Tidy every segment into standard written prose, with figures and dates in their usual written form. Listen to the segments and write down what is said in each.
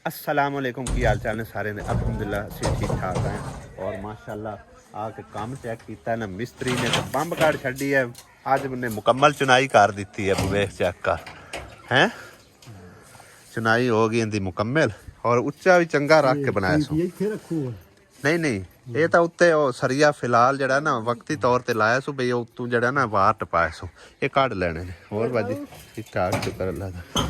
अस्सलाम वालेकुम की हाल चाल ने सारे ने अल्हम्दुलिल्लाह से ठीक ठाक हैं और माशाल्लाह आके काम चेक किया ना मिस्त्री ने तो बंब काट छड़ी है। आज मैंने मुकम्मल चुनाई कर दी है। वेख चेक कर हैं चुनाई हो गई इनकी मुकम्मल और उच्चा भी चंगा रख के बनाया सो नहीं नहीं ये तो उत्ते सरिया फिलहाल जड़ा ना वक्ती तौर पर लाया सो बई तू जड़ा ना वार टपाया सो ये कढ़ लेने ने और बाजी ठीक ठाक शुक्र अल्लाह का।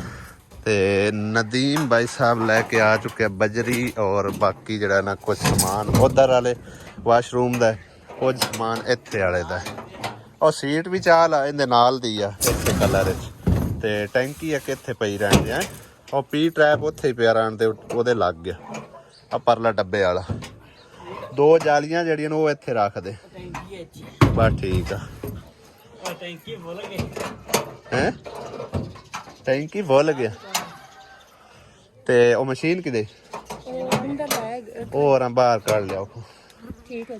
ते नदीम भाई साहब लैके आ चुके हैं बजरी और बाकी जड़ा ना कुछ समान उधर वाले वाशरूम का कुछ समान इत्थे वाले का और सीट भी चाल आ इहदे नाल दी आ इत्थे कलर ते टैंकी एक इत्थे पई रहन है और पी ट्रैप उत्थे ही पिया रहन ते ओहदे लग गया आ परला डब्बे वाला दो जालियां जड़ियां वो इत्थे रख दे बस ठीक आ हैं टैंकी भुल गया ते ओ मशीन किदे और बाहर कर लिया ठीक है।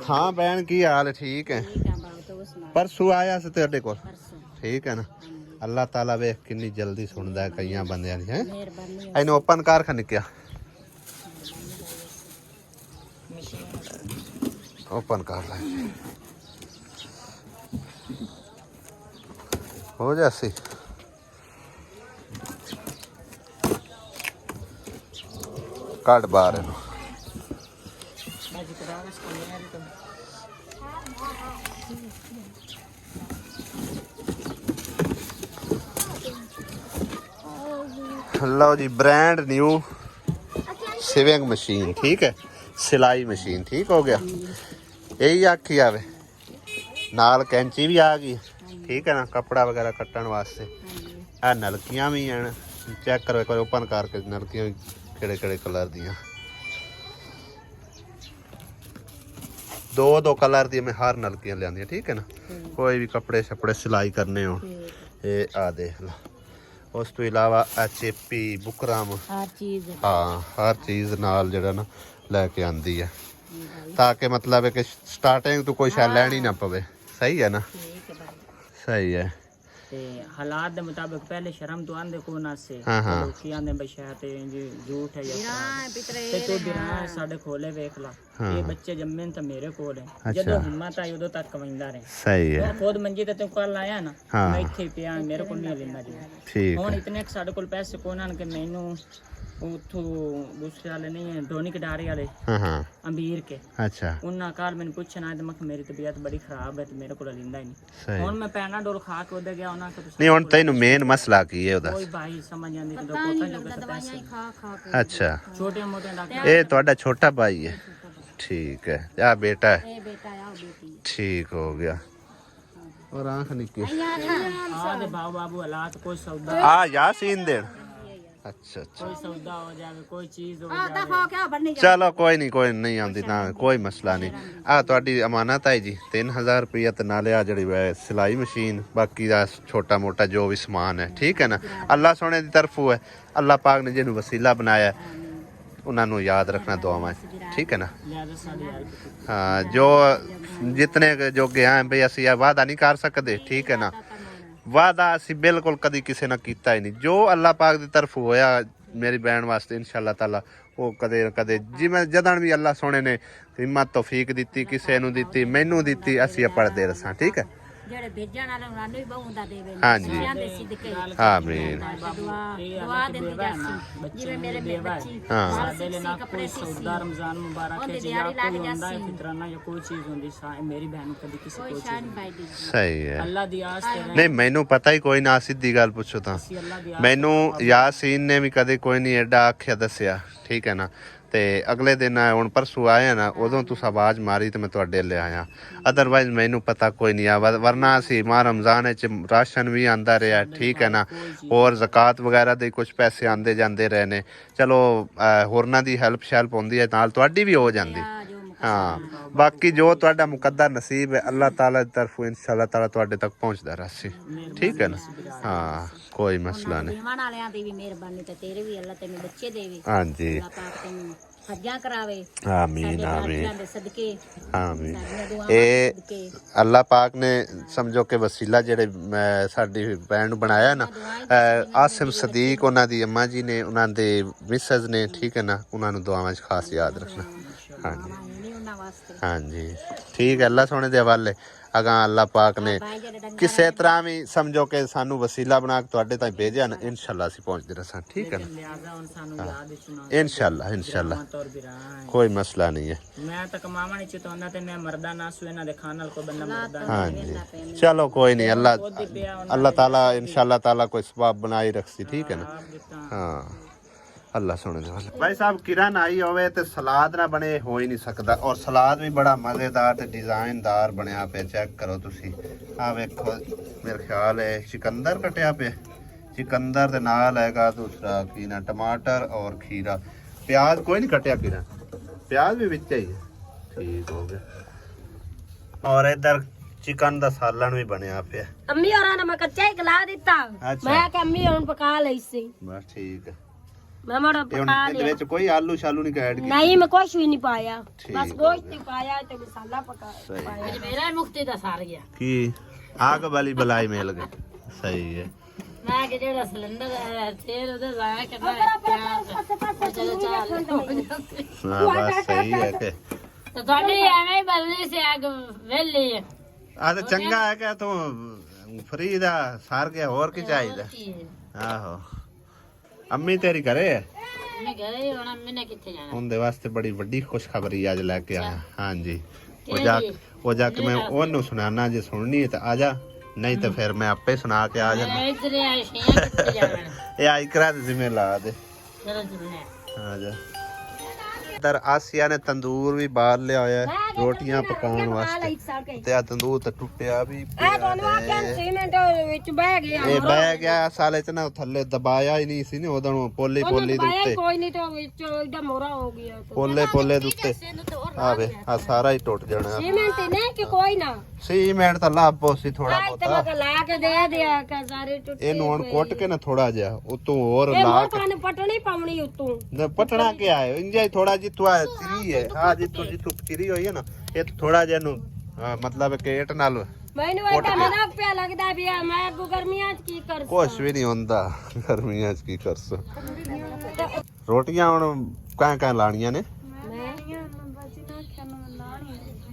हाँ बहन की हाल ठीक है परसों आया से तेरे को ठीक है ना अल्लाह ताला वेख कितनी जल्दी सुनता है कई बंदियां दी हैं इन्हें ओपन कार खा निकया ओपन कर ला हो जासी काट बाहर लो जी ब्रांड न्यू सिविंग मशीन ठीक है सिलाई मशीन ठीक हो गया यही आखी आवे नाल कैंची भी आ गई ठीक है ना कपड़ा वगैरह कट्टन वास्ते आ नलकियां भी हैं चेक करो एक बार ओपन करके नलकियां केड़े केड़े कलर दियां दो कलर दी मैं हर नलकियां लियांदियां ठीक है ना कोई भी कपड़े शपड़े सिलाई करने हो ये आ देख लो उस तो इलावा HP बुकरम हर चीज़ हाँ हर चीज़ नाल जड़ा ना लैके आंदी है ताकि मतलब है कि स्टार्टिंग तो कोई शायद लैनी ना पवे सही है ना सही है हालात के मुताबिक पहले शर्म तो आंदे को ना से लोग आंदे बशा ते झूठ है ते तो बिना साडे खोले वेख ला ये बच्चे जम्मे तो मेरे कोल है जदों हिम्मत आई उदों तक कमाईंदा रहे सही है खुद मंजी ते कल आया ना मैं इत्थे पिया मेरे को नहीं लेना ठीक हुन इतने साडे कोल पैसे कोन के मैनू उठो दूसरे वाले नहीं है धोनी कटारे वाले अमीर के अच्छा उन्ना काल मैंने पूछना है तो मैं मेरी तबीयत बड़ी खराब है तो मेरे को लिंदा ही नहीं हुन मैं पैनाडोल खा के उधर गया उन्ना नहीं हुन तैनू मेन मसला की है ओदा कोई भाई समझ आंदी तो कोता जो दवाइयां खा के अच्छा छोटे मोटे डॉक्टर ए ਤੁਹਾਡਾ छोटा भाई है ठीक है या बेटा है ए बेटा या बेटी ठीक हो गया और आंख निकली हां दे बाबू हालात कोई सौदा आ यासीन दे अच्छा अच्छा कोई सौदा हो जावे कोई चीज हो जावे चलो कोई नहीं आंदी ना कोई मसला नहीं आ ਤੁਹਾਡੀ अमानत है जी 3000 रुपया ते नाले आ जड़ी सिलाई मशीन बाकी दा छोटा मोटा जो भी सामान है ठीक है ना अल्लाह सोने दी तरफों है अल्लाह पाक ने जिन्हों वसीला बनाया उन्होंने याद रखना दुआवां ठीक है ना हाँ जो जितने जोगे हैं भाई असि वादा नहीं कर सकते ठीक है ना वादा असी बिल्कुल कभी किसी ने किया ही नहीं जो अल्लाह पाक की तरफ होया मेरी बहन वास्ते इंशाअल्लाह ताला वो कदे कदे जिवें जदन भी अल्लाह सोने ने हिम्मत तौफीक दी किसी नूं दी मैनू दी असी पढ़ते रसां ठीक है ਜਿਹੜੇ ਭੇਜਣ ਵਾਲੇ ਉਹਨਾਂ ਨੂੰ ਵੀ ਬਹੁੰਦਾ ਦੇਵੇ ਹਾਂਜੀ ਦੇ ਸਿੱਧਕੇ ਆਮੀਨ ਦੁਆ ਦਿੰਦੀ ਜਾਸੀ ਜਿਵੇਂ ਮੇਰੇ ਬੱਚੀ ਸਾਡੇ ਲਈ ਨਾ ਕੋਈ ਸੌਦਾ ਰਮਜ਼ਾਨ ਮੁਬਾਰਕ ਹੈ ਜਾਂ ਕੋਈ ਹੁੰਦਾ ਹੈ ਫਿਤਰਾਨਾ ਜਾਂ ਕੋਈ ਚੀਜ਼ ਹੁੰਦੀ ਮੇਰੀ ਬਹਿਨ ਨੂੰ ਕਦੀ ਕਿਸੇ ਕੋਈ ਚੀਜ਼ ਸਹੀ ਹੈ ਅੱਲਾ ਦੀ ਆਸ ਤੇ ਨਹੀਂ ਮੈਨੂੰ ਪਤਾ ਹੀ ਕੋਈ ਨਾ ਸਿੱਧੀ ਗੱਲ ਪੁੱਛੋ ਤਾਂ ਮੈਨੂੰ यासीन ने भी कदे कोई नहीं एडा आख्या दसिया ठीक है ना ते अगले दिन हुण परसों आया ना उदों तुस आवाज़ मारी तो मैं तुहाडे ले आया अदरवाइज मैनू पता कोई नहीं आ वरना असी मां रमज़ान च राशन भी आंदा रहा ठीक है ना और ज़कात वगैरह दे कुछ पैसे आंदे जांदे रहे ने चलो होरना दी हेल्प शैल्प होंदी है नाल तुहाडी भी हो जांदी ਹਾਂ ਬਾਕੀ ਜੋ ਤੁਹਾਡਾ ਮੁਕੱਦਰ ਨਸੀਬ ਹੈ ਅੱਲਾਹ ਤਾਲਾ ਦੀ ਤਰਫੋਂ ਇਨਸ਼ਾਅੱਲਾ ਤਾਲਾ ਤੁਹਾਡੇ ਤੱਕ ਪਹੁੰਚਦਾ ਰਹੀ। ਠੀਕ ਹੈ ਨਾ? ਹਾਂ ਕੋਈ ਮਸਲਾ ਨਹੀਂ। ਦੇਵਣ ਵਾਲਿਆਂ ਦੀ ਵੀ ਮਿਹਰਬਾਨੀ ਤੇ ਤੇਰੇ ਵੀ ਅੱਲਾਹ ਤੈਨੂੰ ਬੱਚੇ ਦੇਵੇ। ਹਾਂਜੀ ਅੱਲਾਹ ਪਾਕ ਤੈਨੂੰ ਹੱਜਾਂ ਕਰਾਵੇ। ਆਮੀਨ ਆਮੀਨ ਦੇ ਸਦਕੇ ਆਮੀਨ। ਸਾਡੀਆਂ ਦੁਆਵਾਂ ਇਹ ਸਦਕੇ ਅੱਲਾਹ ਪਾਕ ਨੇ ਸਮਝੋ ਕਿ ਵਸੀਲਾ ਜਿਹੜੇ ਸਾਡੀ ਭੈਣ ਨੂੰ ਬਣਾਇਆ ਨਾ ਆਸਿਮ ਸਦੀਕ ਉਹਨਾਂ ਦੀ ਅੰਮਾ ਜੀ ਨੇ ਉਹਨਾਂ ਦੇ ਮਿਸਜ਼ ਨੇ ਠੀਕ ਹੈ ਨਾ ਉਹਨਾਂ ਨੂੰ ਦੁਆਵਾਂ 'ਚ ਖਾਸ ਯਾਦ ਰੱਖਣਾ। ਹਾਂਜੀ ਨਹੀਂ ਉਹਨਾਂ ਵਾਸਤੇ ਹਾਂਜੀ ਠੀਕ ਹੈ ਅੱਲਾਹ ਸੋਹਣੇ ਦੇ ਹਵਾਲੇ। ਅਗਾਂ ਅੱਲਾਹ ਪਾਕ ਨੇ ਕਿਸੇ ਤਰ੍ਹਾਂ ਵੀ ਸਮਝੋ ਕਿ ਸਾਨੂੰ ਵਸੀਲਾ ਬਣਾ ਕੇ ਤੁਹਾਡੇ ਤਾਈਂ ਭੇਜਿਆ ਨਾ ਇਨਸ਼ਾਅੱਲਾ ਅਸੀਂ ਪਹੁੰਚਦੇ ਰਸਾਂ। ਠੀਕ ਹੈ ਨਾ? ਲਿਆਜ਼ਾ ਹੁਣ ਸਾਨੂੰ ਯਾਦ ਸੁਣਾ ਇਨਸ਼ਾਅੱਲਾ ਇਨਸ਼ਾਅੱਲਾ ਤੌਰ ਵੀ ਰਹਾ ਕੋਈ ਮਸਲਾ ਨਹੀਂ ਹੈ। ਮੈਂ ਤਾਂ ਕਮਾਵਾਂ ਨਹੀਂ ਚਾਹੁੰਦਾ ਤੇ ਮੈਂ ਮਰਦਾ ਨਾ ਸੂ ਇਹਨਾਂ ਦੇ ਖਾਣ ਨਾਲ ਕੋਈ ਬੰਦਾ ਮਰਦਾ ਹਾਂਜੀ ਚਲੋ ਕੋਈ ਨਹੀਂ ਅੱਲਾਹ ਤਾਲਾ ਇਨਸ਼ਾਅੱਲਾ ਤਾਲਾ ਕੋਈ ਸਬਾਬ ਬਣਾਈ ਰੱਖੀ। ਠੀਕ ਹੈ ਨਾ? ਹਾਂ ਅੱਲਾਹ ਸੁਣੇ ਦੇ ਵਾਲੇ। ਭਾਈ ਸਾਹਿਬ ਕਿਰਨ ਆਈ ਹੋਵੇ ਤੇ ਸਲਾਦ ਨਾ ਬਣੇ ਹੋ ਹੀ ਨਹੀਂ ਸਕਦਾ ਔਰ ਸਲਾਦ ਵੀ ਬੜਾ ਮਜ਼ੇਦਾਰ ਤੇ ਡਿਜ਼ਾਈਨਦਾਰ ਬਣਿਆ ਪਿਆ। ਚੈੱਕ ਕਰੋ ਤੁਸੀਂ ਆ ਵੇਖੋ ਮੇਰੇ ਖਿਆਲ ਹੈ ਚਿਕੰਦਰ ਕਟਿਆ ਪਿਆ। ਚਿਕੰਦਰ ਦੇ ਨਾਲ ਹੈਗਾ ਦੂਸਰਾ ਕੀ ਨਾ ਟਮਾਟਰ ਔਰ ਖੀਰਾ। ਪਿਆਜ਼ ਕੋਈ ਨਹੀਂ ਕਟਿਆ ਕਿਰਨ ਪਿਆਜ਼ ਵੀ ਵਿੱਚ ਹੀ ਹੈ। ਠੀਕ ਹੋ ਗਿਆ ਔਰ ਇਧਰ ਚਿਕਨ ਦਾ ਸਾਲਣ ਵੀ ਬਣਿਆ ਪਿਆ। ਅੰਮੀ ਹੋਰਾਂ ਨੇ ਮੈਂ ਕੱਚਾ ਹੀ ਖਲਾ ਦਿੱਤਾ। ਮੈਂ ਕਿ ਅੰਮੀ ਹੁਣ ਪਕਾ ਲਈ ਸੀ। ਬਸ ਠੀਕ ਹੈ। ਮੈਂ ਮੜਾ ਇਹ ਹੁਣ ਪਕਾ ਇਹਦੇ ਲਿਆ। ਵਿੱਚ ਕੋਈ ਆਲੂ ਸ਼ਾਲੂ ਨਹੀਂ ਐਡ ਕੀਤਾ? ਨਹੀਂ ਮੈਂ ਕੁਛ ਵੀ ਨਹੀਂ ਪਾਇਆ ਠੀਕ ਬਸ ਗੋਸ਼ਤ ਹੀ ਪਾਇਆ ਤੇ ਮਸਾਲਾ ਪਕਾਇਆ। ਮੇਰਾ ਮੁਕਤੀ ਦਾ ਸਾਰ ਗਿਆ ਕੀ ਆਗ ਵਾਲੀ ਬਲਾਈ ਮਿਲ ਗਈ। ਸਹੀ ਹੈ। ਮੈਂ ਕਿ ਜਿਹੜਾ ਸਿਲੰਡਰ ਤੇਲ ਉਹਦਾ ਜ਼ਾਇਆ ਕਰਨਾ ਚਲੋ ਹਾਂ ਬਸ ਸਹੀ ਹੈ ਕਿ ਤੇ ਤੁਹਾਡੀ ਐਵੇਂ ਹੀ ਬਦਲੀ ਸੀ ਅੱਗ ਵੇਲੀ। ਆ ਤਾਂ ਚੰਗਾ ਹੈ ਕਿ ਤੂੰ ਫਰੀ ਦਾ ਸਾਰ ਗਿਆ ਹੋਰ ਕੀ ਚਾਹੀਦਾ। ਆਹੋ ਅੰਮੀ ਤੇਰੀ ਘਰੇ ਹੈ? ਮੈਂ ਗਏ ਹੁਣ ਅੰਮੀ ਨੇ ਕਿੱਥੇ ਜਾਣਾ? ਉਹਦੇ ਵਾਸਤੇ ਬੜੀ ਵੱਡੀ ਖੁਸ਼ਖਬਰੀ ਅੱਜ ਲੈ ਕੇ ਆਇਆ। ਹਾਂਜੀ ਉਹ ਜਾ ਕੇ ਮੈਂ ਉਹਨੂੰ ਸੁਣਾਣਾ ਜੇ ਸੁਣਨੀ ਹੈ ਤਾਂ ਆ ਜਾ ਨਹੀਂ ਤਾਂ ਫਿਰ ਮੈਂ ਆਪੇ ਸੁਣਾ ਕੇ ਆ ਜਾਣਾ। ਇੱਧਰ ਆਏ ਸੀ ਕਿੱਥੇ ਜਾਣਾ? ਇਹ ਆਈ ਕਰਾ ਦੇ ਜਿਵੇਂ ਲਾ ਦੇ ਚਲੋ ਚਲੋ ਆ ਜਾ। ਇੱਧਰ ਆਸੀਆ ਨੇ ਤੰਦੂਰ ਵੀ ਬਾਹਰ ਲਿਆ ਹੋਇਆ ਹੈ ਰੋਟੀਆਂ ਪਕਾਉਣ ਵਾਸਤੇ ਤੇ ਆ ਤੰਦੂਰ ਤਾਂ ਟੁੱਟਿਆ ਵੀ ਵਿੱਚ ਬਹਿ ਗਿਆ। ਇਹ ਬਹਿ ਗਿਆ ਸਾਲੇ ਚ ਨਾ ਥੱਲੇ ਦਬਾਇਆ ਹੀ ਨਹੀਂ ਸੀ ਨੇ ਉਦੋਂ ਪੋਲੀ ਦੇ ਉੱਤੇ ਕੋਈ ਨਹੀਂ ਤਾਂ ਵਿੱਚ ਇਹਦਾ ਮੋਰਾ ਹੋ ਗਿਆ। ਪੋਲੇ ਦੇ ਉੱਤੇ ਆਵੇ ਆ ਸਾਰਾ ਹੀ ਟੁੱਟ ਜਾਣਾ। ਸੀਮੈਂਟ ਨਹੀਂ ਕਿ ਕੋਈ ਨਾ ਸੀਮੈਂਟ ਤਾਂ ਲਾਪੋ ਸੀ ਥੋੜਾ ਬਹੁਤਾ ਤੇ ਲਾ ਕੇ ਦੇ ਦਿਆ ਕਿ ਸਾਰੇ ਟੁੱਟੇ। ਇਹਨੂੰ ਹੁਣ ਕੁੱਟ ਕੇ ਨਾ ਥੋੜਾ ਜਿਹਾ ਉਤੋਂ ਹੋਰ ਲਾ ਕੇ ਪਾਣੀ ਪਟਣੀ ਪਾਉਣੀ ਉਤੋਂ ਨਾ ਪਟਣਾ ਕੇ ਆਏ ਇੰਜਾ ਥੋੜਾ ਜਿੱਥੋਂ ਆ ਚਿਰੀ ਹੈ ਆ ਜਿੱਥੋਂ ਚਿਰੀ ਹੋਈ ਹੈ ਨਾ ਇਹ ਥੋੜਾ ਜਿਹਾ ਨੂੰ ਮਤਲਬ ਕਿ ਇੱਟ ਨਾਲ ਮੈਨੂੰ ਇਹਦਾ ਮਜ਼ਾਕ ਪਿਆ ਲੱਗਦਾ ਵੀ ਮੈਂ ਅੱਗੋਂ ਗਰਮੀਆਂ 'ਚ ਕੀ ਕਰ ਕੁਛ ਵੀ ਨਹੀਂ ਹੁੰਦਾ ਗਰਮੀਆਂ 'ਚ ਕੀ ਕਰ ਸੋ। ਰੋਟੀਆਂ ਹੁਣ ਕਾਂ ਲਾਣੀਆਂ ਨੇ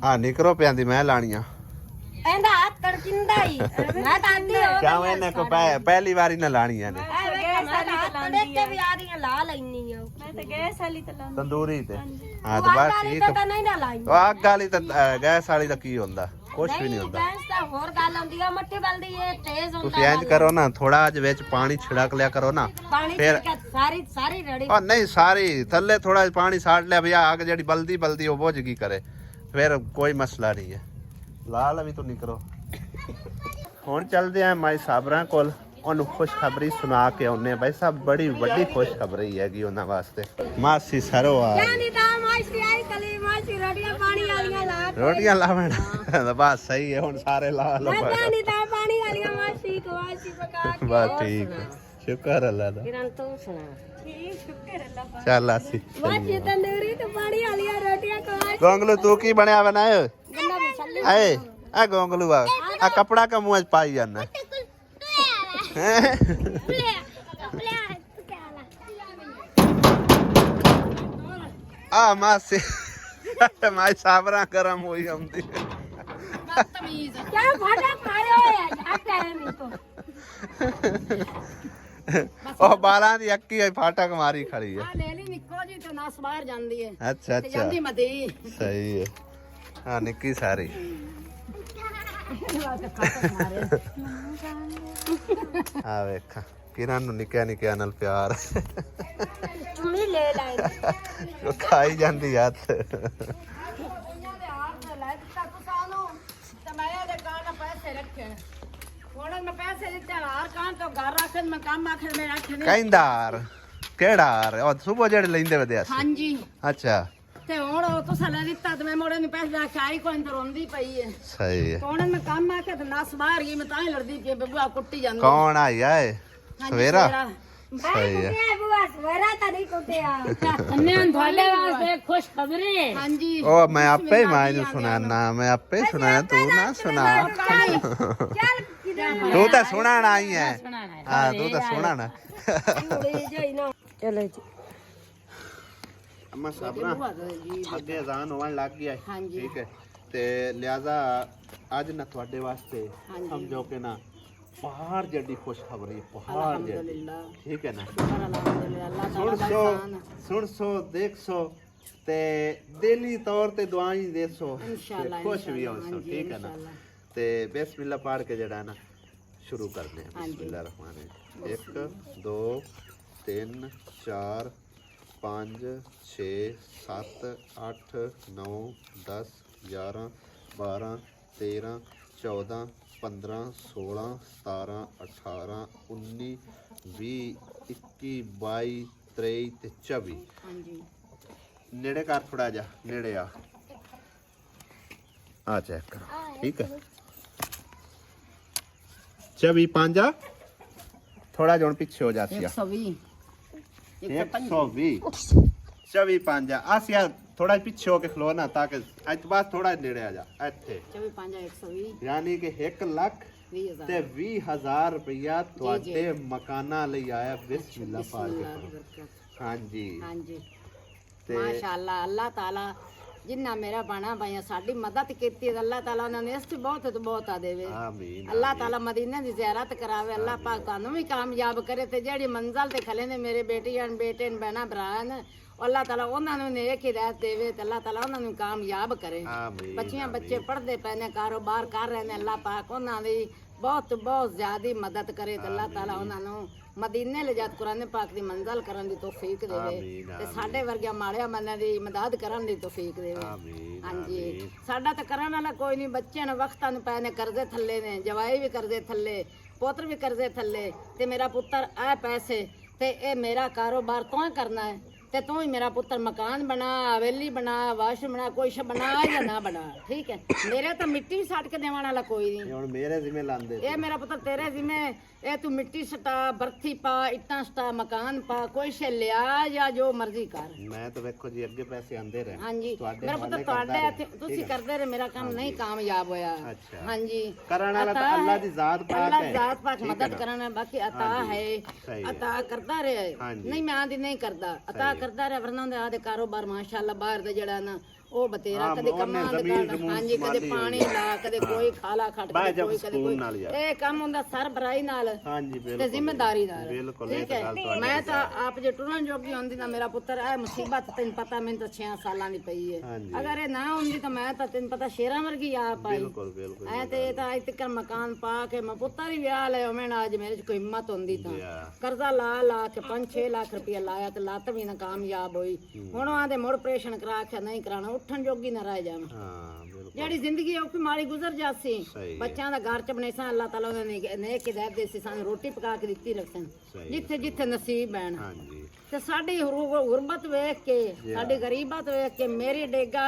ਆ ਨਿਕਰੋ ਪਿਆਂਦੀ ਮੈਂ ਲਾਣੀਆਂ ਇਹਦਾ ਹੱਥ ਤੜਕਿੰਦਾ ਹੀ ਮੈਂ ਤਾਂ ਆਂਦੀ ਹੋ ਕਿਉਂ ਇਹਨੇ ਕੋ ਪਹਿਲੀ ਵਾਰੀ ਨਾ ਲਾਣੀਆਂ ਨੇ ਤੇ ਵੀ ਆ ਰਹੀਆਂ ਲਾ ਲੈਣੀ ਆ ਮੈਂ ਤਾਂ ਗੈਸ ਵਾਲੀ ਤੇ ਲਾਉਂਦੀ ਤੰਦੂਰੀ ਤੇ ਹਾਂ ਤਾਂ ਬਸ ਠੀਕ ਤਾਂ ਨਹੀਂ ਨਾ ਲਾਈ ਉਹ ਅੱਗ ਵਾਲੀ ਤਾਂ ਗੈਸ ਵਾਲੀ ਦਾ ਕੀ ਹੁੰਦਾ ਕੁਛ ਵੀ ਨਹੀਂ ਹੁੰਦਾ। ਗੈਸ ਤਾਂ ਹੋਰ ਗੱਲ ਆਉਂਦੀ ਆ ਮੱਠੀ ਬਲਦੀ ਇਹ ਤੇਜ਼ ਹੁੰਦਾ। ਤੁਸੀਂ ਇੰਜ ਕਰੋ ਨਾ ਥੋੜਾ ਜਿਹਾ ਵਿੱਚ ਪਾਣੀ ਛਿੜਕ ਲਿਆ ਕਰੋ ਨਾ ਫਿਰ ਸਾਰੀ ਰੜੀ ਉਹ ਨਹੀਂ ਸਾਰੀ ਥੱਲੇ ਥੋੜਾ ਜਿਹਾ ਪਾਣੀ ਸਾੜ ਲਿਆ ਵੀ ਅੱਗ ਜਿਹੜੀ ਬਲਦੀ ਉਹ ਬੁਝ ਗਈ ਕਰੇ ਫਿਰ ਕੋਈ ਮਸਲਾ ਨਹੀਂ ਹੈ। ਲਾਲ ਵੀ ਤੂੰ ਨਿਕਰੋ ਹੁਣ ਚੱਲਦੇ ਆ ਮਾਈ ਸਾਬਰਾਂ ਕੋਲ ਉਹਨੂੰ ਖੁਸ਼ਖਬਰੀ ਸੁਣਾ ਕੇ ਆਉਨੇ ਭਾਈ ਸਾਹਿਬ ਬੜੀ ਵੱਡੀ ਖੁਸ਼ਖਬਰੀ ਹੈਗੀ ਉਹਨਾਂ ਵਾਸਤੇ। ਮਾਸੀ ਸਰੋ ਆ ਰੋਟੀਆਂ ਲਾਵਣ ਬਸ ਸਹੀ ਹੈ ਹੁਣ ਸਾਰੇ ਲਾ ਲਓ ਬਸ ਠੀਕ ਹੈ ਸ਼ੁਕਰ ਅੱਲਾ ਦਾ। ਚੱਲ ਆਸੀ ਗੋਂਗਲੂ ਤੂੰ ਕੀ ਬਣਿਆ ਬਣਾਏ ਆਏ ਆ ਗੋਂਗਲੂ ਆ ਕਪੜਾ ਕਾ ਮੂੰਹ ਚ ਪਾਈ ਜਾਂਦਾ ਆ ਮਾਸੀ ਮਾਈ ਸਾਬਰਾਂ ਗਰਮ ਹੋਈ ਆਉਂਦੀ ਉਹ ਬਾਲਾਂ ਦੀ ਅੱਕੀ ਹੋਈ ਫਾਟਕ ਮਾਰੀ ਖੜੀ ਹੈ। ਅੱਛਾ ਅੱਛਾ ਸਹੀ ਹੈ ਹਾਂ ਨਿੱਕੀ ਸਾਰੀ ਆ ਵੇਖਾਂ ਕਿਰਨ ਨੂੰ ਨਿੱਕਿਆ ਨਾਲ ਪਿਆਰ ਚੁੰਮੀ ਲੈ ਲੈ ਉਹ ਖਾਈ ਜਾਂਦੀ ਹੱਥ ਕਹਿੰਦਾਰ ਕਿਹੜਾ ਉਹ ਸੁਬਹ ਜਿਹੜੇ ਲੈਂਦੇ ਵਦੇ ਹਾਂਜੀ ਅੱਛਾ ਤੇ ਹੁਣ ਉਹ ਤੋਂ ਲੈ ਦਿੱਤਾ ਤੇ ਮੈਂ ਮੋੜੇ ਨੂੰ ਪੈਸੇ ਦਾ ਖਾਈ ਕੋਈ ਤੇ ਰੋਂਦੀ ਪਈ ਹੈ ਸਹੀ ਹੈ। ਹੁਣ ਮੈਂ ਕੰਮ ਆ ਕੇ ਤੇ ਨਸ ਬਾਹਰ ਗਈ ਮੈਂ ਤਾਂ ਹੀ ਲੜਦੀ ਪਈ ਬੱਬਾ ਕੁੱਟੀ ਜਾਂਦੀ ਕੌਣ ਆਇਆ ਏ ਸਵੇਰਾ? ਸਹੀ ਹੈ। ਬੁਆ ਸਵੇਰਾ ਤਾਂ ਨਹੀਂ ਕੁੱਟਿਆ ਮੈਂ ਤੁਹਾਡੇ ਵਾਸਤੇ ਖੁਸ਼ ਖਬਰੇ ਹਾਂਜੀ ਉਹ ਮੈਂ ਆਪੇ ਹੀ ਮਾਂ ਨੂੰ ਸੁਣਾਣਾ, ਮੈਂ ਆਪੇ ਹੀ ਸੁਣਾਇਆ, ਤੂੰ ਨਾ ਸੁਣਾ। ਚੱਲ ਤੂੰ ਤਾਂ ਸੁਣਾਣਾ ਹੀ ਹੈ। ਹਾਂ ਤੂੰ ਤਾਂ ਸੁਣਾਣਾ। ਚਲੋ ਜੀ ਅਮਾ ਸਾਬਰਾ ਅੱਗੇ ਅਜ਼ਾਨ ਹੋਣ ਲੱਗ ਗਿਆ ਹੈ, ਠੀਕ ਹੈ, ਤੇ ਲਿਆਜ਼ਾ ਅੱਜ ਨਾ ਤੁਹਾਡੇ ਵਾਸਤੇ ਸਮਝੋ ਕਿ ਨਾ ਪਹਾੜ ਜੱਡੀ ਖੁਸ਼ਖਬਰੀ ਹੈ, ਪਹਾੜ ਜੱਡੀ, ਠੀਕ ਹੈ ਨਾ। ਸੁਣ ਸੋ ਦੇਖ ਸੋ ਤੇ ਦਿਲੀ ਤੌਰ ਤੇ ਦੁਆਈ ਦੇ ਸੋ ਤੇ ਖੁਸ਼ ਵੀ ਹੋ ਸੋ, ਠੀਕ ਹੈ ਨਾ। ਤੇ ਬਿਸਮਿल्लाह ਪੜ੍ਹ ਕੇ ਜਿਹੜਾ ਨਾ ਸ਼ੁਰੂ ਕਰਦੇ ਹਾਂ। ਬਿਸਮਿल्लाह ਰਹਿਮਾਨ ਰਹੀਮ। 1 2 3 4 5 6 7 8 9 10 11 12 13 14 15 16 17 18 19 20 21 22 23 ਤੇ 24 ਨੇੜੇ ਕਰ ਥੋੜਾ ਜਿਹਾ ਨੇੜੇ ਆ ਚੈੱਕ ਕਰੋ, ਠੀਕ ਹੈ। 24 5 ਥੋੜਾ ਜਿਹਾ ਹੁਣ ਪਿੱਛੇ ਹੋ ਜਾਸੀ 120 120 24 5 ਆਸਿਆ ਥੋੜਾ ਪਿੱਛੇ ਹੋ ਕੇ ਖਲੋ ਨਾ ਤਾਂ ਕਿ ਅੱਜ ਬਾਅਦ ਥੋੜਾ ਨੇੜੇ ਆ ਜਾ ਇੱਥੇ 24 5 120 ਯਾਨੀ ਕਿ 1 ਲੱਖ 20,000 ਤੇ 20,000 ਰੁਪਇਆ ਤੁਹਾਡੇ ਮਕਾਨਾਂ ਲਈ ਆਇਆ। ਬਿਸਮਿल्लाह ਪੜ੍ਹ ਕੇ। ਹਾਂਜੀ ਹਾਂਜੀ ਤੇ ਮਾਸ਼ਾਅੱਲਾ ਅੱਲਾਹ ਤਾਲਾ ਜਿੰਨਾ ਮੇਰਾ ਬਾਣਾ ਭਾਈਆਂ ਸਾਡੀ ਮਦਦ ਕੀਤੀ ਹੈ ਅੱਲਾਹ ਤਾਲਾ ਉਹਨਾਂ ਨੇ ਇਸ ਤੋਂ ਬਹੁਤ ਤੋਂ ਬਹੁਤ ਆ ਦੇਵੇ। ਆਮੀਨ। ਅੱਲਾਹ ਤਾਲਾ ਮਦੀਨੇ ਦੀ ਜ਼ਿਆਰਤ ਕਰਾਵੇ। ਅੱਲਾਹ ਪਾਕ ਤੁਹਾਨੂੰ ਵੀ ਕਾਮਯਾਬ ਕਰੇ ਤੇ ਜਿਹੜੀ ਮੰਜ਼ਲ ਤੇ ਖਲੇ ਨੇ ਮੇਰੇ ਬੇਟੀਆਂ ਬੇਟੇ ਬਹਿਣਾ ਭਰਾ ਨੇ ਅੱਲਾਹ ਤਾਲਾ ਉਹਨਾਂ ਨੂੰ ਨੇਕ ਹਿਦਾਇਤ ਦੇਵੇ ਤੇ ਅੱਲਾਹ ਤਾਲਾ ਉਹਨਾਂ ਨੂੰ ਕਾਮਯਾਬ ਕਰੇ। ਆਮੀਨ। ਬੱਚੀਆਂ ਬੱਚੇ ਪੜ੍ਹਦੇ ਪਏ ਨੇ ਕਾਰੋਬਾਰ ਕਰ ਰਹੇ ਨੇ ਅੱਲਾਹ ਪਾਕ ਉਹਨਾਂ ਦੀ ਬਹੁਤ ਬਹੁਤ ਜ਼ਿਆਦੀ ਮਦਦ ਕਰੇ ਤੇ ਅੱਲਾਹ ਤਾਲਾ ਉਹਨਾਂ ਨੂੰ ਮਦੀਨੇ ਲੈ ਜਾਤ ਕੁਰਾਨ ਪਾਕ ਦੀ ਮੰਜ਼ਲ ਕਰਨ ਦੀ ਤੌਫੀਕ ਦੇਵੇ ਤੇ ਸਾਡੇ ਵਰਗਿਆਂ ਮਾੜਿਆਂ ਮਨਾਂ ਦੀ ਮਦਦ ਕਰਨ ਦੀ ਤੌਫੀਕ ਦੇਵੇ। ਆਮੀਨ। ਹਾਂਜੀ ਸਾਡਾ ਤਾਂ ਕਰਨ ਵਾਲਾ ਕੋਈ ਨਹੀਂ। ਬੱਚਿਆਂ ਨੂੰ ਵਕਤਾਂ ਨੂੰ ਪਏ ਨੇ ਕਰਜ਼ੇ ਥੱਲੇ ਨੇ, ਜਵਾਈ ਵੀ ਕਰਜ਼ੇ ਥੱਲੇ, ਪੁੱਤਰ ਵੀ ਕਰਜ਼ੇ ਥੱਲੇ ਤੇ ਮੇਰਾ ਪੁੱਤਰ ਆ ਪੈਸੇ ਤੇ ਇਹ ਮੇਰਾ ਕਾਰੋਬਾਰ ਤੂੰ ਕਰਨਾ ਹੈ ਤੇ ਤੂੰ ਹੀ ਮੇਰਾ ਪੁੱਤਰ ਮਕਾਨ ਬਣਾ, ਹਵੇਲੀ ਬਣਾ, ਵਾਸ਼ਰੂਮ ਬਣਾ, ਕੋਈ ਸ਼ੇ ਬਣਾ ਜਾਂ ਨਾ ਬਣਾ, ਠੀਕ ਹੈ। ਮੇਰੇ ਤਾਂ ਮਿੱਟੀ ਵੀ ਸੱਟ ਕੇ ਦੇਣ ਵਾਲਾ ਕੋਈ ਨਹੀਂ। ਹੁਣ ਮੇਰੇ ਜ਼ਿੰਮੇ ਲਾਂਦੇ ਇਹ ਮੇਰਾ ਪੁੱਤਰ ਤੇਰੇ ਜ਼ਿੰਮੇ ਇਹ ਤੂੰ ਮਿੱਟੀ ਸਟਾ, ਬਰਥੀ ਪਾ, ਇੱਟਾਂ ਸਟਾ, ਮਕਾਨ ਪਾ, ਕੋਈ ਸ਼ੇ ਲਿਆ ਜਾਂ ਜੋ ਮਰਜ਼ੀ ਕਰ। ਮੈਂ ਤਾਂ ਵੇਖੋ ਜੀ ਅੱਗੇ ਪੈਸੇ ਆਂਦੇ ਰਹੇ। ਹਾਂਜੀ ਮੇਰਾ ਪੁੱਤਰ ਤੁਹਾਡੇ ਇੱਥੇ ਤੁਸੀਂ ਕਰਦੇ ਰਹੇ ਮੇਰਾ ਕੰਮ ਨਹੀਂ ਕਾਮਯਾਬ ਹੋਇਆ। ਅੱਛਾ। ਹਾਂਜੀ ਕਰਨ ਵਾਲਾ ਤਾਂ ਅੱਲਾ ਦੀ ਜ਼ਾਤ ਪਾਕ ਅੱਲਾਹ ਹੈ। ਜ਼ਾਤ ਪਾਕ ਮਦਦ ਕਰਨਾ ਬਾਕੀ ਅਤਾ ਹੈ। ਸਹੀ ਹੈ। ਅਤਾ ਕਰਦਾ ਰਹੇ ਨਹੀਂ ਮੈਂ ਆਂਦੀ ਨਹੀਂ ਕਰਦਾ ਅਤਾ ਕਰਦਾ ਰਿਹਾ ਵਰਨਾ ਉਹਦੇ ਆਦੇ ਕਾਰੋਬਾਰ ਮਾਸ਼ਾਅੱਲਾ ਬਾਹਰ ਦੇ ਜਿਹੜਾ ਨਾ ਉਹ ਬਤੇਰਾ ਕਦੇ ਕੰਮਾਂ ਦਾ ਹਾਂਜੀ ਕਦੇ ਪਾਣੀ ਲਾ ਕਦੇ ਕੋਈ ਖਾਲਾ ਖੱਟ ਕਦੇ ਕੋਈ ਕਦੇ ਕੋਈ ਇਹ ਕੰਮ ਹੁੰਦਾ ਸਰਬਰਾਈ ਨਾਲ ਹਾਂਜੀ ਬਿਲਕੁਲ ਤੇ ਜ਼ਿੰਮੇਦਾਰੀ ਨਾਲ। ਬਿਲਕੁਲ ਠੀਕ ਹੈ ਮੈਂ ਤਾਂ ਆਪ ਜੇ ਟੁਰਨ ਜੋਗੀ ਹੁੰਦੀ ਨਾ ਮੇਰਾ ਪੁੱਤਰ ਇਹ ਮੁਸੀਬਤ ਤੈਨੂੰ ਪਤਾ ਮੈਨੂੰ ਤਾਂ 6 ਸਾਲਾਂ ਦੀ ਪਈ ਹੈ। ਅਗਰ ਇਹ ਨਾ ਹੁੰਦੀ ਤਾਂ ਮੈਂ ਤਾਂ ਤੈਨੂੰ ਪਤਾ ਸ਼ੇਰਾਂ ਵਰਗੀ ਆਪ ਆਈ। ਬਿਲਕੁਲ ਬਿਲਕੁਲ ਐ ਤੇ ਇਹ ਤਾਂ ਇੱਥੇ ਮਕਾਨ ਪਾ ਕੇ ਮੈਂ ਪੁੱਤਰ ਹੀ ਵਿਆਹ ਲਿਆ ਮੈਂ ਅੱਜ ਮੇਰੇ ਚ ਕੋਈ ਹਿੰਮਤ ਹੁੰਦੀ ਤਾਂ ਕਰਜ਼ਾ ਲਾ ਲਾ ਕੇ 5-6 ਲੱਖ ਰੁਪਇਆ ਲਾਇਆ ਤੇ ਲੱਤ ਵੀ ਨਾ ਕਾਮਯਾਬ ਹੋਈ। ਹੁਣ ਆਂਦੇ ਮੁੜ ਆਪਰੇਸ਼ਨ ਕਰਾ ਕੇ ਨਹੀਂ ਕਰਾਣਾ ਉੱਠਣ ਜੋਗੀ ਨਾ ਰਹਿ ਜਾਵਾਂ। ਹਾਂ ਬਿਲਕੁਲ ਜਿਹੜੀ ਜ਼ਿੰਦਗੀ ਔਖੀ ਮਾੜੀ ਗੁਜ਼ਰ ਜਾਸੀ ਬੱਚਿਆਂ ਦਾ ਘਰ ਚ ਬਣਾਈ ਸਾਂ ਅੱਲਾਹ ਤਾਲਾ ਉਹਨਾਂ ਨੇ ਨੇਕ ਹਿਦਾਇਤ ਦੇ ਸੀ ਸਾਨੂੰ ਰੋਟੀ ਪਕਾ ਕੇ ਦਿੱਤੀ ਰੱਖਣ ਜਿੱਥੇ ਜਿੱਥੇ ਨਸੀਬ ਬੈਣ। ਹਾਂਜੀ ਤੇ ਸਾਡੀ ਗੁਰਬਤ ਵੇਖ ਕੇ ਸਾਡੀ ਗਰੀਬਤ ਵੇਖ ਕੇ ਮੇਰੀ ਡੇਗਾ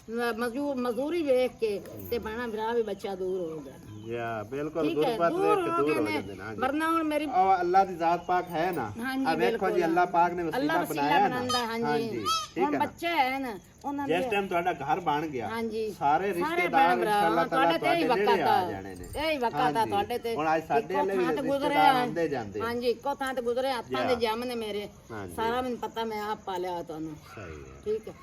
ਮਜ਼ਦੂਰੀ ਵੇਖ ਕੇ ਤੇ ਬਣਾ ਭਰਾ ਵੀ ਬੱਚਾ ਦੂਰ ਹੋ ਗਿਆ। ਯਾ ਬਿਲਕੁਲ ਗੁਰਬਤ ਵੇਖ ਕੇ ਦੂਰ ਹੋ ਜਾਂਦੇ ਨੇ। ਵਰਨਾ ਹੁਣ ਮੇਰੀ ਉਹ ਅੱਲਾ ਦੀ ਜ਼ਾਤ ਪਾਕ ਹੈ ਨਾ। ਆ ਵੇਖੋ ਜੀ ਅੱਲਾ ਪਾਕ ਨੇ ਵਸੀਲਾ ਬਣਾਇਆ ਨਾ। ਹਾਂਜੀ ਹੁਣ ਬੱਚੇ ਹੈ ਨਾ ਉਹਨਾਂ ਦੇ ਜਿਸ ਟਾਈਮ ਤੁਹਾਡਾ ਘਰ ਬਣ ਗਿਆ ਹਾਂਜੀ ਸਾਰੇ ਰਿਸ਼ਤੇਦਾਰ ਇਨਸ਼ਾਅੱਲਾ ਤਾਲਾ ਤੁਹਾਡੇ ਨੇੜੇ ਆ ਜਾਣੇ ਨੇ। ਇਹ ਵਕਤ ਆ ਤੁਹਾਡੇ ਤੇ ਹੁਣ ਅੱਜ ਸਾਡੇ ਵਾਲੇ ਵੀ ਗੁਜ਼ਰੇ ਆਉਂਦੇ ਜਾਂਦੇ। ਹਾਂਜੀ ਇੱਕੋ ਥਾਂ ਤੇ ਗੁਜ਼ਰੇ ਆਪਾਂ ਦੇ ਜੰਮ ਨੇ ਮੇਰੇ ਸਾਰਾ ਮੈਨੂੰ ਪਤਾ ਮੈਂ ਆਪ ਪਾਲਿਆ ਤੁਹਾਨੂੰ। ਸਹੀ ਹੈ ਠੀਕ ਹੈ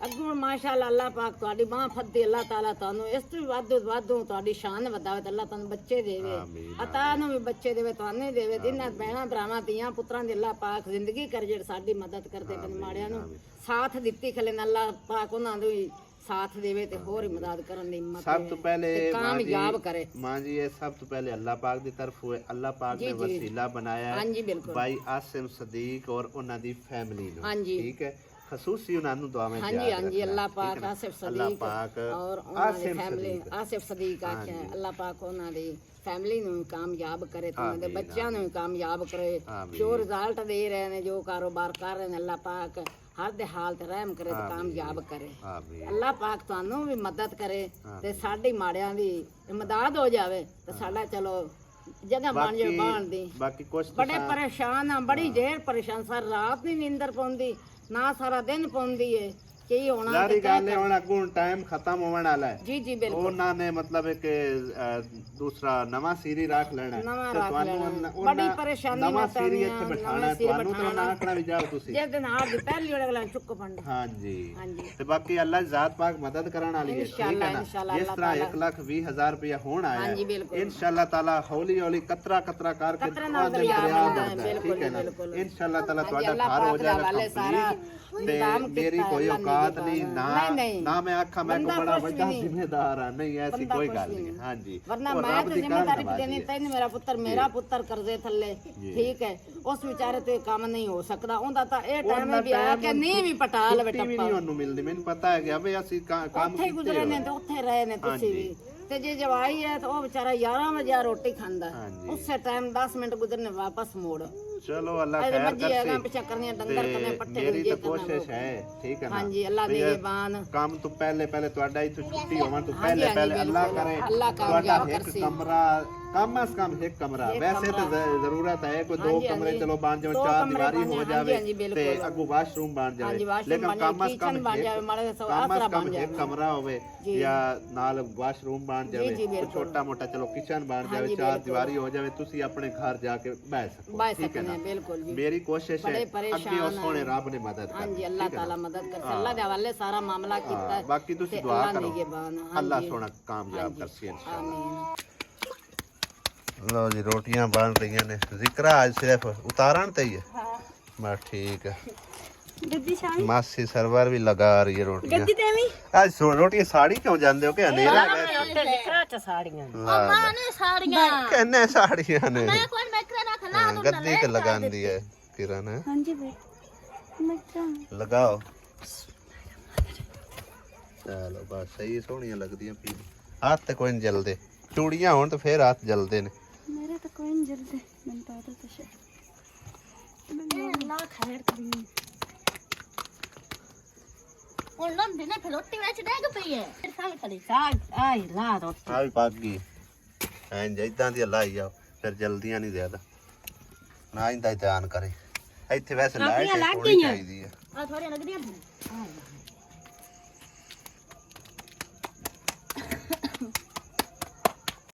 ਅੱਗੋਂ ਮਾਸ਼ਾਅੱਲਾ ਅੱਲਾਹ ਪਾਕ ਤੁਹਾਡੀ ਬਾਹ ਫੱਦੀ ਅੱਲਾਹ ਤਾਲਾ ਤੁਹਾਨੂੰ ਇਸ ਤੋਂ ਵੀ ਵਾਧੂ ਤੁਹਾਡੀ ਸ਼ਾਨ ਵਧਾਵੇ ਤੇ ਅੱਲਾਹ ਤੁਹਾਨੂੰ ਬੱਚੇ ਦੇਵੇ ਅਤਾ ਨੂੰ ਵੀ ਬੱਚੇ ਦੇਵੇ ਤੁਹਾਨੂੰ ਵੀ ਦੇਵੇ ਇਹਨਾਂ ਭੈਣਾਂ ਭਰਾਵਾਂ ਧੀਆਂ ਪੁੱਤਰਾਂ ਦੀ ਅੱਲਾਹ ਪਾਕ ਜ਼ਿੰਦਗੀ ਕਰ ਜਿਹੜੇ ਸਾਡੀ ਮਦਦ ਕਰਦੇ ਪਏ ਮਾੜਿਆਂ ਨੂੰ ਸਾਥ ਦਿੱਤੀ ਖਲੇ ਨਾਲ ਅੱਲਾਹ ਪਾਕ ਉਹਨਾਂ ਨੂੰ ਵੀ ਸਾਥ ਦੇਵੇ ਤੇ ਹੋਰ ਹੀ ਮਦਦ ਕਰਨ ਦੀ ਹਿੰਮਤ ਸਭ ਤੋਂ ਪਹਿਲੇ ਕਾਮਯਾਬ ਕਰੇ। ਮਾਂ ਜੀ ਇਹ ਸਭ ਤੋਂ ਪਹਿਲੇ ਅੱਲਾਹ ਪਾਕ ਦੀ ਤਰਫ ਹੋਏ। ਅੱਲਾਹ ਪਾਕ ਨੇ ਵਸੀਲਾ ਬਣਾਇਆ ਹਾਂਜੀ ਬਿਲਕੁਲ ਭਾਈ ਆਸਿਮ ਸਦੀਕ ਔਰ ਉਹਨਾਂ ਦੀ ਫੈਮਿਲੀ ਨੂੰ। ਹਾਂਜੀ ਠੀਕ ਹੈ ਖਸੂਸੀ ਉਹਨਾਂ ਨੂੰ ਦੁਆਵਾਂ ਚ ਹਾਂਜੀ ਹਾਂਜੀ ਅੱਲਾਹ ਪਾਕ ਆਸਿਫ ਸਦੀਕ ਔਰ ਉਹਨਾਂ ਦੀ ਫੈਮਿਲੀ ਆਸਿਫ ਸਦੀਕ ਆਖਿਆ ਅੱਲਾਹ ਪਾਕ ਉਹਨਾਂ ਦੀ ਫੈਮਿਲੀ ਨੂੰ ਕਾਮਯਾਬ ਕਰੇ ਤੇ ਉਹਨਾਂ ਦੇ ਬੱਚਿਆਂ ਨੂੰ ਕਾਮਯਾਬ ਕਰੇ ਜੋ ਰਿਜ਼ਲਟ ਦੇ ਰਹੇ ਨੇ ਜੋ ਕਾਰੋਬਾਰ ਕਰ ਰਹੇ ਨੇ ਅੱਲਾਹ ਪਾਕ ਹਰ ਦੇ ਹਾਲ ਤੇ ਰਹਿਮ ਕਰੇ ਤੇ ਕਾਮਯਾਬ ਕਰੇ ਆਮੀਨ ਅੱਲਾਹ ਪਾਕ ਤੁਹਾਨੂੰ ਵੀ ਮਦਦ ਕਰੇ ਤੇ ਸਾਡੀ ਮਾੜਿਆਂ ਦੀ ਇਮਦਾਦ ਹੋ ਜਾਵੇ ਤੇ ਸਾਡਾ ਚਲੋ ਜਗ੍ਹਾ ਬਣ ਜਾਵੇ ਬਾਣ ਦੀ ਬਾਕੀ ਕੁਛ ਬੜੇ ਪਰੇਸ਼ਾਨ ਆ ਬੜੀ ਢੇਰ ਪਰੇਸ਼ਾਨ ਸਾਰੀ ਰਾਤ ਨਹੀਂ ਨੀਂਦਰ ਪਾਉਂਦੀ ਨਾ ਸਾਰਾ ਦਿਨ ਪਾਉਂਦੀ ਏ ਕੀ ਹੋਣਾ ਸਾਰੀ ਗੱਲ ਹੈ ਹੁਣ ਅੱਗੋਂ ਟਾਈਮ ਖਤਮ ਹੋਣ ਵਾਲਾ ਹੈ ਜੀ ਜੀ ਬਿਲਕੁਲ ਉਹਨਾਂ ਨੇ ਮਤਲਬ ਹੈ ਕਿ ਦੂਸਰਾ ਨਵਾਂ ਸੀਰੀ ਰੱਖ ਲੈਣਾ ਹੈ ਨਵਾਂ ਤੇ ਰੱਖ ਤੁਹਾਨੂੰ ਲੈਣਾ। ਬੜੀ ਪਰੇਸ਼ਾਨੀ ਨਵਾਂ ਨਾਲ ਸੀਰੀ ਪੈਣੀ ਇੱਥੇ ਆ, ਬਿਠਾਣਾ ਨਵਾਂ ਹੈ ਸੀਰੀ ਤੁਹਾਨੂੰ ਤਾਂ ਨਾ ਆਖਣਾ ਵੀ ਜਾਓ ਤੁਸੀਂ ਜਿਸ ਦਿਨ ਆਪ ਦੀ ਪਹਿਲੀ ਵਾਰ ਅਗਲਾ ਚੁੱਕ ਫੰਡ ਹਾਂਜੀ ਹਾਂਜੀ ਤੇ ਬਾਕੀ ਅੱਲਾਹ ਦੀ ਜ਼ਾਤ ਪਾਕ ਮਦਦ ਕਰਨ ਵਾਲੀ ਹੈ ਠੀਕ ਹੈ ਨਾ ਇਨਸ਼ਾਅੱਲਾ ਜਿਸ ਤਰ੍ਹਾਂ 1,20,000 ਰੁਪਇਆ ਹੋਣ ਆਇਆ ਹਾਂਜੀ ਬਿਲकुल ਇਨਸ਼ਾਅੱਲਾ ਤਾਲਾ ਹੌਲੀ ਹੌਲੀ ਕਤਰਾ ਕਤਰਾ ਕਰਕੇ ਕਤਰਾ ਨਾਲ ਉਹਦੇ ਦਰਿਆ ਦਰਿਆ ਬਣਦਾ ਹੈ, ਬਣਦਾ ਹੈ, ਠੀਕ ਹੈ ਨਾ ਬਿਲਕੁਲ। ਇਨਸ਼ਾਅੱਲਾ ਤਾਲਾ ਤੁਹਾਡਾ ਅੱਲਾਹ ਘਰ ਹੋ ਪਾਕ ਦਾ ਜਾਏਗਾ ਵਾਲੇ ਸਾਰਾ ਕੰਪਲੀਟ ਤੇ ਇੰਤਜ਼ਾਮ ਮੇਰੀ ਕੀਤਾ ਕੋਈ ਅੱਲਾਹ ਨੇ ਔਕਾਤ ਜੀ ਨਹੀਂ ਨਹੀਂ, ਨਹੀਂ। ਨਾ ਮੈਂ ਆਖਾਂ ਮੈਂ ਬੰਦਾ ਕੋ ਬੜਾ ਕੁਛ ਵੱਡਾ ਨਹੀਂ। ਜ਼ਿੰਮੇਦਾਰ ਹਾਂ ਨਹੀਂ ਐਸੀ ਬੰਦਾ ਕੋਈ ਕੁਛ ਗੱਲ ਨਹੀਂ। ਨਹੀਂ ਹਾਂਜੀ ਵਰਨਾ ਉਹ ਮੈਂ ਰੱਬ ਤਾਂ ਦੀ ਜ਼ਿੰਮੇਦਾਰੀ ਕਾਹਨ ਦੇਣੀ ਤੈਨੂੰ ਮੇਰਾ ਪੁੱਤਰ ਕਰਜ਼ੇ ਥੱਲੇ ਠੀਕ ਹੈ ਉਸ ਵਿਚਾਰੇ ਤੇ ਕੰਮ ਨਹੀਂ ਹੋ ਸਕਦਾ ਉਹਦਾ ਤਾਂ ਇਹ ਟਾਈਮ ਵੀ ਆ ਕਿ ਨਹੀਂ ਵੀ ਪਟਾ ਲਵੇ ਛੁੱਟੀ ਵੀ ਨਹੀਂ ਉਹਨੂੰ ਮਿਲਦੀ ਮੈਨੂੰ ਪਤਾ ਹੈ ਕਿ ਅਬੇ ਅਸੀਂ ਕੰਮ ਉੱਥੇ ਗੁਜ਼ਰੇ ਨੇ ਤੇ ਉੱਥੇ ਰਹੇ ਨੇ ਤੁਸੀਂ ਵੀ ਤੇ ਜੇ ਜਵਾਈ ਹੈ ਤਾਂ ਉਹ ਵਿਚਾਰਾ 11 ਵਜੇ ਰੋਟੀ ਖਾਂਦਾ ਉਸੇ ਟਾਈਮ 10 ਮਿੰਟ ਗੁਜ਼ਰਨੇ ਵਾਪਸ ਮੋੜ ਚਲੋ ਅੱਲਾਹ ਅਜੇ ਖੈਰ ਮੱਜੀ ਹੈਗਾ ਕਰਸੇ ਪਿੱਛਾ ਕਰਨੀਆਂ ਡੰਗਰ ਕਰਨੇ ਪੱਠੇ ਮੇਰੀ ਜੇ ਤਾਂ ਕੋਸ਼ਿਸ਼ ਹੈ ਠੀਕ ਹੈ ਨਾ ਹਾਂਜੀ ਅੱਲਾਹ ਦੇ ਨਿਗਹਿਬਾਨ ਕੰਮ ਤੋਂ ਪਹਿਲੇ ਤੁਹਾਡਾ ਇੱਥੇ ਛੁੱਟੀ ਹੋਵਣ ਤੋਂ ਪਹਿਲੇ ਹਾਂਜੀ, ਅੱਲਾਹ ਬਿਲਕੁਲ। ਕਰੇ ਅੱਲਾਹ ਤੁਹਾਡਾ ਕਾਮਯਾਬ ਇੱਕ ਕਰਸੇ। ਕਮਰਾ कम से कम एक कमरा वैसे तो जरूरत है कोई दो कमरे चलो बन जाए चार दीवारी हो जावे ते अगो वाशरूम बन जावे लेकिन कम से कम एक कमरा होवे या नाल वाशरूम बन जावे तो छोटा मोटा चलो किचन बन जावे चार दीवारी हो जावे तुसी अपने घर जाके बैठ सको ठीक है ना बिल्कुल जी मेरी कोशिश है अगे उस सोने रब ने मदद हां जी अल्लाह ताला मदद कर अल्लाह दे हवाले सारा मामला कीता है बाकी तुसी दुआ करो अल्लाह सोना कामयाब करसी इंशाल्लाह आमीन लो जी रोटियां बन रही ने जिक्रा आज सिर्फ उतारण ते ही है बस ठीक है गद्दी साड़ी मासी सरवर भी लगा रही है रोटियां गद्दी तेवी आज रोटियां साड़ी क्यों जांदे हो कि अंधेरा है ਉੱਤੇ ਲਿਖਰਾ ਚ ਸਾੜੀਆਂ माने साड़ियां कहने साड़ियां ने मैं कोई मैकरा रख ला दूं गद्दी के लगांदी है किरण है हां जी भाई मैकरा लगाओ चलो बस सही सोहणियां लगदियां पी हाथ ते कोई नहीं जलदे चूड़ियां होण तो फिर हाथ जलदे ने मेरे तो कोई नहीं जलते मन पाता तो शायद अल्लाह खैर करी और लम दिन फलोटी मैच देग पई है फिर सांग खड़ी ਸਾਗ ਆਈ ਲਾ ਰੋਟੀ आ भी पक गई ਐਂ ਜਿੱਦਾਂ ਦੀ ਲਾਈ ਜਾਓ ਫਿਰ ਜਲਦੀਆਂ ਨਹੀਂ ਜ਼ਿਆਦਾ ਨਾ ਇੰਦਾ ਧਿਆਨ ਕਰੇ ਇੱਥੇ ਵੈਸੇ ਲਾਈਟ ਹੋਣੀ ਚਾਹੀਦੀ ਹੈ आ थोड़ी लग रही है